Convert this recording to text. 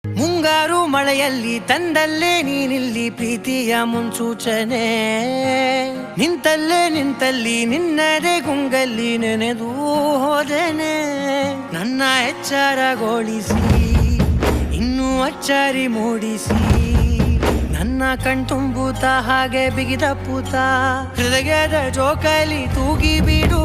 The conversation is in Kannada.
ಮುಂಗಾರು ಮಳೆಯಲ್ಲಿ ತಂದಲ್ಲೇ ನೀನಿಲ್ಲಿ ಪ್ರೀತಿಯ ಮುನ್ಸೂಚನೆ, ನಿಂತಲ್ಲಿ ನಿನ್ನದೇ ಗುಂಗಲ್ಲಿ ನೆನೆದು ಹೋದನೆ. ನನ್ನ ಎಚ್ಚರಗೊಳಿಸಿ ಇನ್ನೂ ಅಚ್ಚರಿ ಮೂಡಿಸಿ, ನನ್ನ ಕಣ್ತುಂಬುತ್ತ ಹಾಗೆ ಬಿಗಿದ ಪೂತ ಹೃದಯದ ಜೋಕಾಲಿ ತೂಗಿ ಬಿಡು.